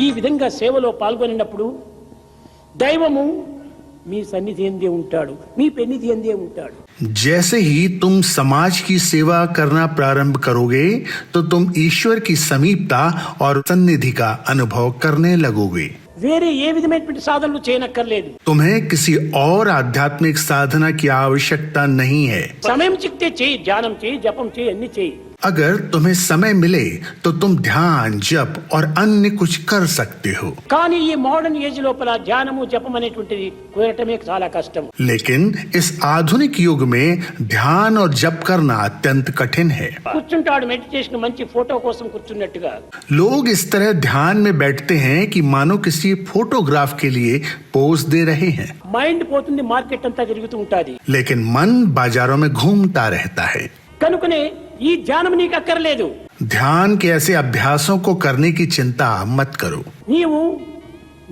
ఈ విధంగా సేవలో పాల్గొనినప్పుడు దైవము మీ సన్నిధి ఎందే ఉంటాడు, మీ పెన్నిధి ఎందే ఉంటాడు. जैसे ही तुम समाज की सेवा करना प्रारंभ करोगे तो तुम ईश्वर की समीपता और सन्निधि का अनुभव करने लगोगे. వేరే ఏ విధమైనటువంటి సాధనలు చేయనక్కర్లేదు. तुम्हें किसी और आध्यात्मिक साधना की आवश्यकता नहीं है. సమయం చిక్తే చేయి, ధ్యానం చేయి, జపం చేయి, అన్ని చేయి. अगर तुम्हें समय मिले तो तुम ध्यान, जप और अन्य कुछ कर सकते हो. కానీ ఈ మోడర్న్ ఏజ్ లోపల ధ్యానము జపం అనేటువంటిది కుదరటమే చాలా కష్టం. लेकिन इस आधुनिक युग में ध्यान और जप करना अत्यंत कठिन है. కూర్చుంటాడు మెడిటేషన్ మంచి ఫోటో కోసం కూర్చున్నట్టుగా. लोग इस तरह ध्यान में बैठते हैं कि मानो किसी फोटोग्राफ के लिए पोज दे रहे हैं. మైండ్ పోతుంది, మార్కెట్ అంతా తిరుగుతూ ఉంటాది. लेकिन मन बाजारों में घूमता रहता है. కనుకనే ఈ ధ్యానం నీకు అక్కర్లేదు. ध्यान के ऐसे अभ्यासों को करने की चिंता मत करो. నీవు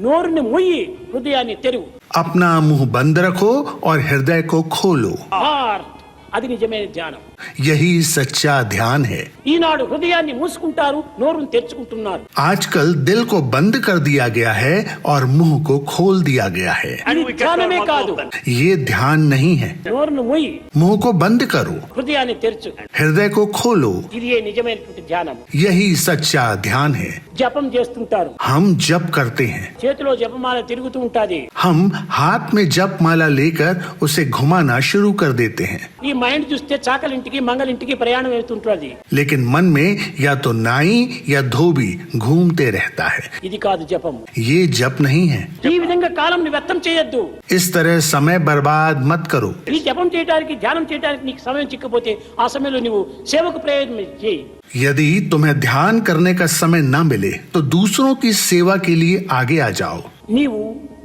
నోరుని మూయి, హృదయాన్ని తెరువు. अपना मुंह बंद रखो और हृदय को खोलो. హార్ట్, అది నిజమైన ధ్యానం. यही सच्चा ध्यान है. ఈనాడు హృదయాన్ని మూసుకుంటారు, నోరుని తెరుచుకుంటున్నారు. आजकल दिल को बंद कर दिया गया है और मुंह को खोल दिया गया है. ఇది ధ్యానమే కాదు. ये ध्यान नहीं है. నోరును మూయి, मुंह को बंद करो, హృదయాన్ని తెరచు. हृदय को खोलो. ఇది నిజమైనటువంటి ధ్యానం. यही सच्चा ध्यान है. జపం చేస్తుంటారు, हम जप करते हैं. చేతిలో జపమాల తిరుగుతూ ఉంటాది. हम हाथ में जप माला लेकर उसे घुमाना शुरू कर देते हैं. ఈ మైండ్ చూస్తే చాకలింటికి మంగలింటికి ప్రయాణం అవుతుంటుంది. लेकिन मन में या तो नाई या धोबी घूमते रहता है. ఇది కాదు జపం. ये जप नहीं है. ఈ విధంగా కాలం వ్యర్థం చేయొద్దు. इस तरह समय बर्बाद मत करो. ఈ జపం చేయడానికి, ధ్యానం చేయడానికి నీకు సమయం చిక్కపోతే ఆ సమయంలో నువ్వు సేవకు ప్రయోజనం చేయి. यदि तुम्हें ध्यान करने का समय न मिले तो दूसरों की सेवा के लिए आगे आ जाओ. నీవు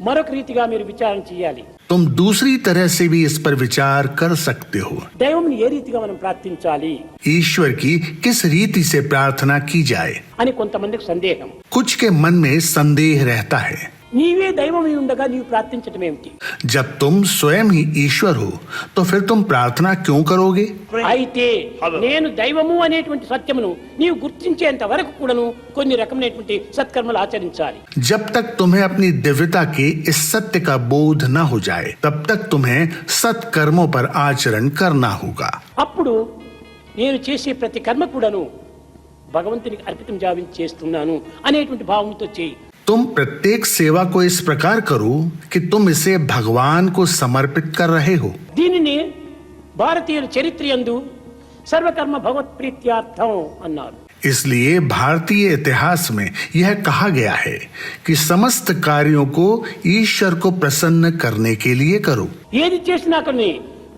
మరొక రీతిగా మీరు విచారణ చేయాలి. तुम दूसरी तरह से भी इस पर विचार कर सकते हो. దైవంని ఏ రీతిగా మనం ప్రార్థించాలి ईश्वर की किस रीति से प्रार्थना की जाए, అని కొంతమందికి సందేహం. कुछ के मन में संदेह रहता है. నీవే దైవమై ఉండగా నీవు ప్రార్థించటం ఏమిటి? जब तुम स्वयं ही ईश्वर हो तो फिर तुम प्रार्थना क्यों करोगे? అయితే నేను దైవము అనేటువంటి సత్యమును నీవు గుర్తించేంత వరకు కూడాను కొన్ని రకమైనటువంటి సత్కర్మలు ఆచరించాలి. जब तक तुम्हें अपनी दिव्यता के इस सत्य का बोध न हो जाए तब तक तुम्हें सत्कर्मों पर आचरण करना होगा. అప్పుడు నేను చేసే ప్రతి కర్మ కూడాను భగవంతునికి అర్పితం చేస్తున్నాను అనేటువంటి భావంతో చేయి. तुम प्रत्येक सेवा को इस प्रकार करो कि तुम इसे भगवान को समर्पित कर रहे हो. దీనిని భారతీయుల చరిత్రయందు సర్వకర్మ భగవత్ ప్రీత్యార్థం అన్నారు. इसलिए भारतीय इतिहास में यह कहा गया है कि समस्त कार्यों को ईश्वर को प्रसन्न करने के लिए करो. ఏది చేసినా కానీ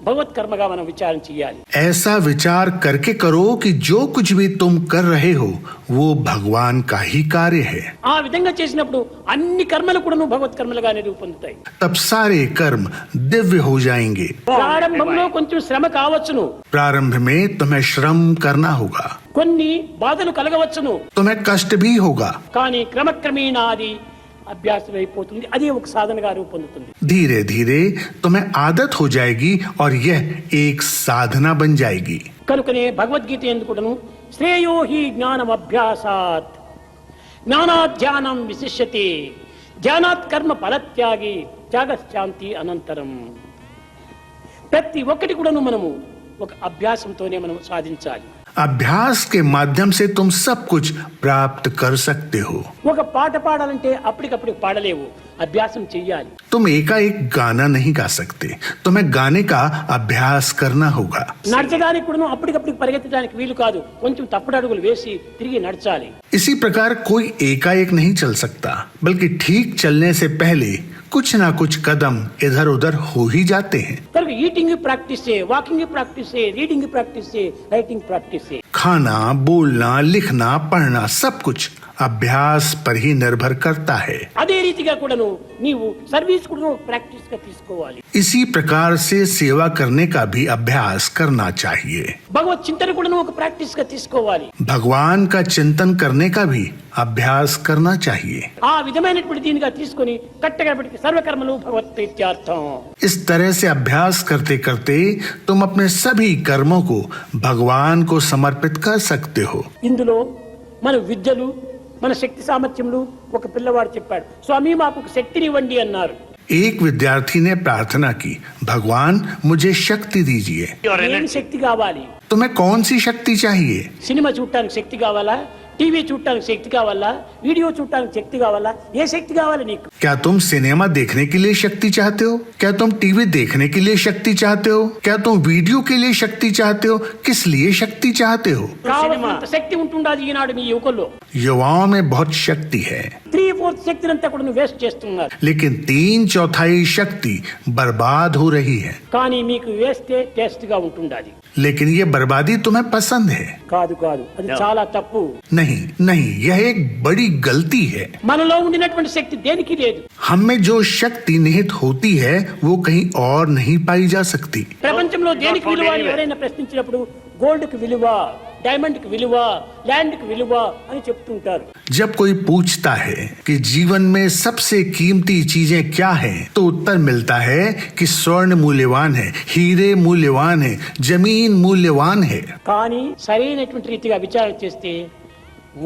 భగవత్ కర్మగా మనం విచారణ చేయాలి. ऐसा विचार करके करो कि जो कुछ भी तुम कर रहे हो वो भगवान का ही कार्य है. ఆ విధంగా చేసినప్పుడు అన్ని కర్మలు కూడా భగవత్ కర్మలుగానే రూపొందుతాయి. तब सारे कर्म दिव्य हो जाएंगे. ప్రారంభంలో కొంచెం శ్రమ కావచ్చును, प्रारंभ में तुम्हें श्रम करना होगा, కొన్ని బాధలు కలగవచ్చును, तुम्हें कष्ट भी होगा. కానీ క్రమక్రమేణా అది అభ్యాసం అయిపోతుంది. అదే ఒక సాధనగా రూపొందుతుంది. धीरे धीरे तुम्हें आदत हो जाएगी और यह एक साधना बन जाएगी. కనుకనే భగవద్గీత ఎందుకును శ్రేయో హి జ్ఞానం అభ్యాసాత్ జ్ఞానాత్ ధ్యానం విశిష్యతే ధ్యానాత్ కర్మ ఫలత్యాగి త్యాగశాంతి అనంతరం. ప్రతి ఒక్కటి కూడాను మనము ఒక అభ్యాసంతోనే మనం సాధించాలి. अभ्यास के माध्यम से तुम सब कुछ प्राप्त कर सकते हो. ఒక పాట పాడాలంటే అప్పటికప్పుడు పాడలేవు, అభ్యాసం చెయ్యాలి. तुम एकाएक गाना नहीं गा सकते, तुम्हें गाने का अभ्यास करना होगा. నడచడానికి కూడా అప్పటికప్పుడు పరిగెత్తడానికి వీలు కాదు, కొంచెం తప్పుడు అడుగులు వేసి తిరిగి నడచాలి. इसी प्रकार कोई एकाएक नहीं चल सकता, बल्कि ठीक चलने से पहले कुछ ना कुछ कदम इधर उधर हो ही जाते हैं. కనుక ఈటింగ్ ప్రాక్టీస్ చే, వాకింగ్ ప్రాక్టీస్ చే, రీడింగ్ ప్రాక్టీస్ చే, రైటింగ్ ప్రాక్టీస్ చే. खाना, बोलना, लिखना, पढ़ना सब कुछ अभ्यास पर ही निर्भर करता है. అదే రీతిగా కూడాను నీవు సర్వీస్ కూడా ప్రాక్టీస్ గా తీసుకోవాలి. इसी प्रकार से सेवा करने का भी अभ्यास करना चाहिए. భగవత్ చింతన కూడాను ఒక ప్రాక్టీస్ గా తీసుకోవాలి. भगवान का चिंतन करने का भी अभ्यास करना चाहिए. ఆ విధమైనటువంటి దీనిగా తీసుకొని కట్టగా పెట్టి సర్వకర్మలు భగవత్ ప్రీత్యార్థం. इस तरह से अभ्यास करते करते तुम अपने सभी कर्मों को भगवान को समर्पित कर सकते हो. ఇందులో మన విద్యలు మన శక్తి సామర్థ్యములు ఒక పిల్లవాడు చెప్పాడు, స్వామి మాకు ఒక శక్తినివ్వండి అన్నారు. एक विद्यार्थी ने प्रार्थना की, भगवान मुझे शक्ति दीजिए. ఏం శక్తి కావాలి? तुम्हें कौन सी शक्ति चाहिए? సినిమా చూడటానికి శక్తి కావాలా, టీవీ చూడటానికి శక్తి కావాలా, వీడియో చూడటానికి శక్తి కావాలా, ఏ శక్తి కావాలి నీకు? क्या तुम सिनेमा देखने के लिए शक्ति चाहते हो? क्या तुम टीवी देखने के लिए शक्ति चाहते हो? क्या तुम वीडियो के लिए शक्ति चाहते हो? किस लिए शक्ति चाहते हो? కావాల్సినంత శక్తి ఉంటుండాది ఈనాడు మీ యువకుల్లో. युवाओं में बहुत शक्ति है, 3/4 శక్తిని అంతా కూడా నువ్వు వేస్ట్ చేస్తున్నారు. लेकिन 3/4 शक्ति बर्बाद हो रही है. కానీ మీకు వేస్తే టేస్ట్ గా ఉంటుండాది. लेकिन ये बर्बादी तुम्हें पसंद है. కాదు కాదు, అది చాలా తప్పు. नहीं नहीं, यह एक बड़ी गलती है. మనలో ఉండినటువంటి శక్తి దేనికి లేదు. हम में जो शक्ति निहित होती है वो कहीं और नहीं पाई जा सकती. ప్రపంచంలో దేనికి విలువ అని ఎవరైనా ప్రశ్నించినప్పుడు గోల్డ్ కి విలువ, డైమండ్ కి విలువ, ల్యాండ్ కి విలువ అని చెప్తుంటారు. जब कोई पूछता है कि जीवन में सबसे कीमती चीजें क्या हैं, तो उत्तर मिलता है कि स्वर्ण मूल्यवान है, हीरे मूल्यवान है, जमीन मूल्यवान है. కానీ సరైనటువంటి రీతిగా విచారణ చేస్తే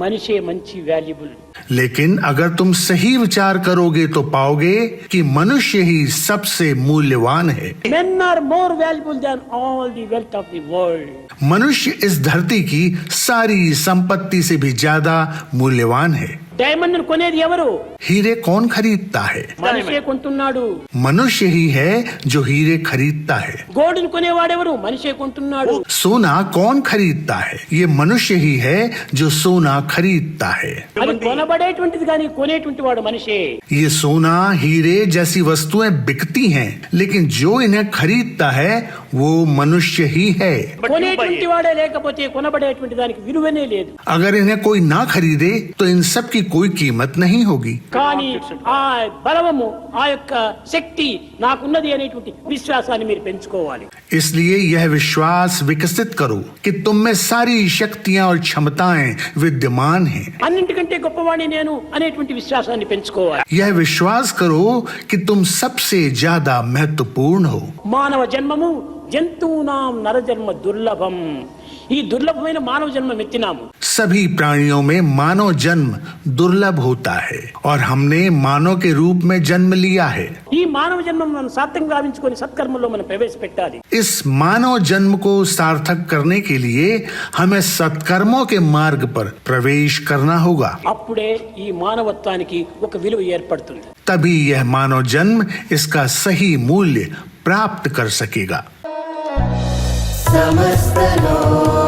మనిషే మంచి వాల్యుబుల్. लेकिन अगर तुम सही विचार करोगे तो पाओगे कि मनुष्य ही सबसे मूल्यवान है. Men are more valuable than all the wealth of the world. मनुष्य इस धरती की सारी संपत्ति से भी ज्यादा मूल्यवान है. డైమండ్ కొనేది ఎవరు? हीरे कौन खरीदता है? మనిషే కొంటున్నాడు. मनुष्य ही है जो हीरे खरीदता है. గోల్డ్ కొనేవాడెవరు? మనిషే కొంటున్నాడు. सोना कौन खरीदता है? ये मनुष्य ही है जो सोना खरीदता है. అది కొనబడేటువంటిది కానీ కొనేటువంటి వాడు మనిషే. ये सोना हीरे जैसी वस्तुएं बिकती हैं, लेकिन जो इन्हें खरीदता है वो मनुष्य ही है. కొనేటువంటి వాడే లేకపోతే కొనబడేటువంటి దానికి విలువనే లేదు. अगर इन्हें कोई ना खरीदे तो इन सब की कोई कीमत नहीं होगी. కానీ ఆ బలము, ఆ యొక్క శక్తి నాకున్నది అనేటువంటి విశ్వాసాన్ని మీరు పెంచుకోవాలి. इसलिए यह विश्वास विकसित करो कि तुम में सारी शक्तियां और क्षमताएं विद्यमान हैं. అన్నింటికంటే గొప్పవాణ్ణి నేను అనేటువంటి విశ్వాసాన్ని పెంచుకోవాలి. यह विश्वास करो कि तुम सबसे ज्यादा महत्वपूर्ण हो. మానవ జన్మము జంతువునాం నరజన్మ దుర్లభం. ఈ దుర్లభమైన మానవ జన్మ ఎత్తినాము. सभी प्राणियों में मानव जन्म दुर्लभ होता है और हमने मानव के रूप में जन्म लिया है. ఈ మానవ జన్మం మనం సార్థకం గావించుకొని సత్కర్మలో మనం ప్రవేశపెట్టాలి. इस मानव जन्म को सार्थक करने के लिए हमें सत्कर्मों के मार्ग पर प्रवेश करना होगा. అప్పుడే ఈ మానవత్వానికి ఒక విలువ ఏర్పడుతుంది. तभी यह मानव जन्म इसका सही मूल्य प्राप्त कर सकेगा. समस्त लोक